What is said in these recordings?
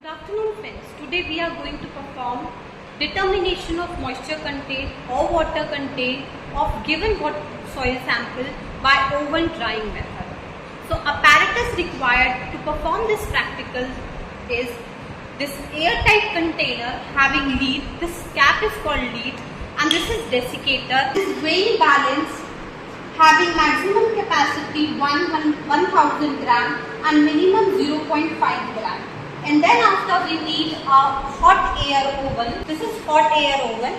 Good afternoon friends. Today we are going to perform determination of moisture content or water content of given soil sample by oven drying method. So apparatus required to perform this practical is this airtight container having lead. This cap is called lead and this is desiccator. This weighing balance having maximum capacity 1000 gram and minimum 0.5 gram. And then after we need a hot air oven. This is hot air oven.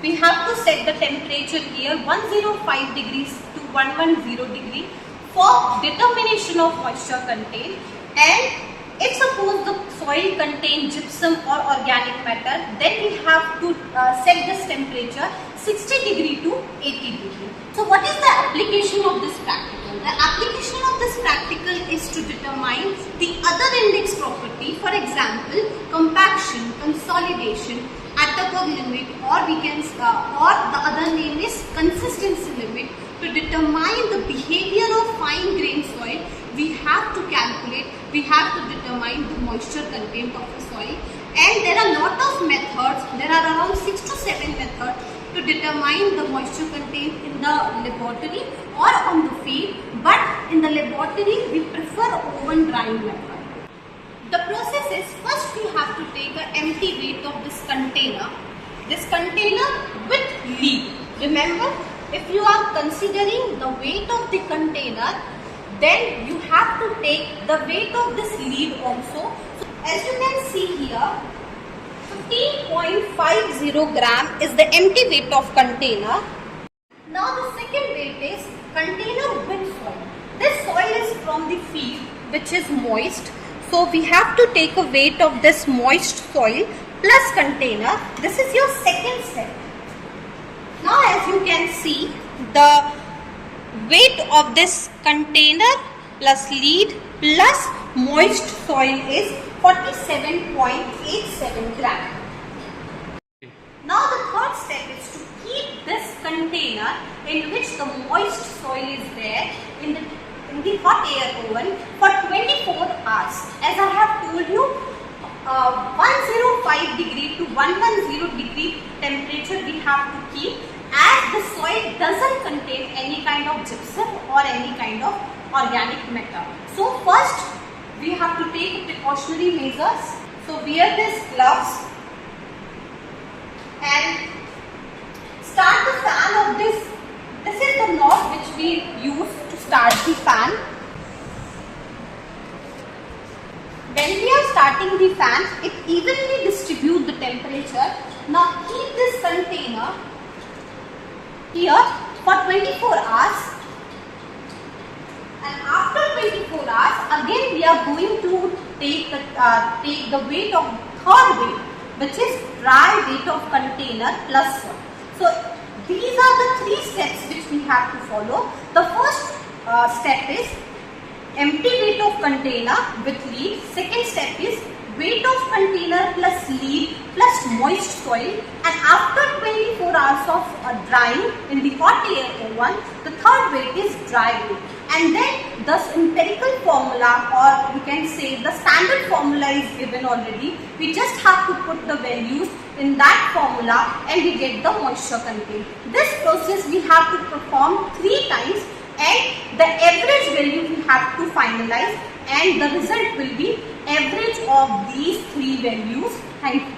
We have to set the temperature here 105 degrees to 110 degree for determination of moisture content. And if suppose the soil contains gypsum or organic matter, then we have to set this temperature 60 degree to 80 degree. So what is the application of this practical? The application of this practical is to determine the other index property, for example, compaction, consolidation, Attapov limit, or we can or the other name is consistency limit. To determine the behavior of fine grained soil, we have to calculate, we have to determine the moisture content of the soil. And there are a lot of methods, there are around 6 to 7 methods to determine the moisture content in the laboratory or on the field, but in the laboratory we prefer oven drying method. The process is, first we have to take an empty weight of this container with lead. Remember, if you are considering the weight of the container, then you have to take the weight of this lead also. So, as you can see here, 15.50 gram is the empty weight of container. Now the second weight is container with soil. This soil is from the field which is moist. So we have to take a weight of this moist soil plus container. This is your second step. Now as you can see, the weight of this container plus lead plus moist soil is 47.87 gram. Now the third step is to keep this container in which the moist soil is there in the hot air oven for 24 hours. As I have told you, 105 degree to 110 degree temperature we have to keep, as the soil doesn't contain any kind of gypsum or any kind of organic matter. So first we have to take precautionary measures. So wear these gloves and start the fan of this. This is the knob which we use to start the fan. When we are starting the fan, it evenly distributes the temperature. Now keep this container here for 24 hours. And after 24 hours, again we are going to take the weight of third weight, which is dry weight of container plus soil. So these are the three steps which we have to follow. The first step is empty weight of container with lead. Second step is weight of container plus lead plus moist soil. And after 24 hours of drying in the hot air oven, the third weight is dry weight. And then the empirical formula, or you can say the standard formula, is given already. We just have to put the values in that formula and we get the moisture content. This process we have to perform 3 times and the average value we have to finalize, and the result will be average of these 3 values. Thank you.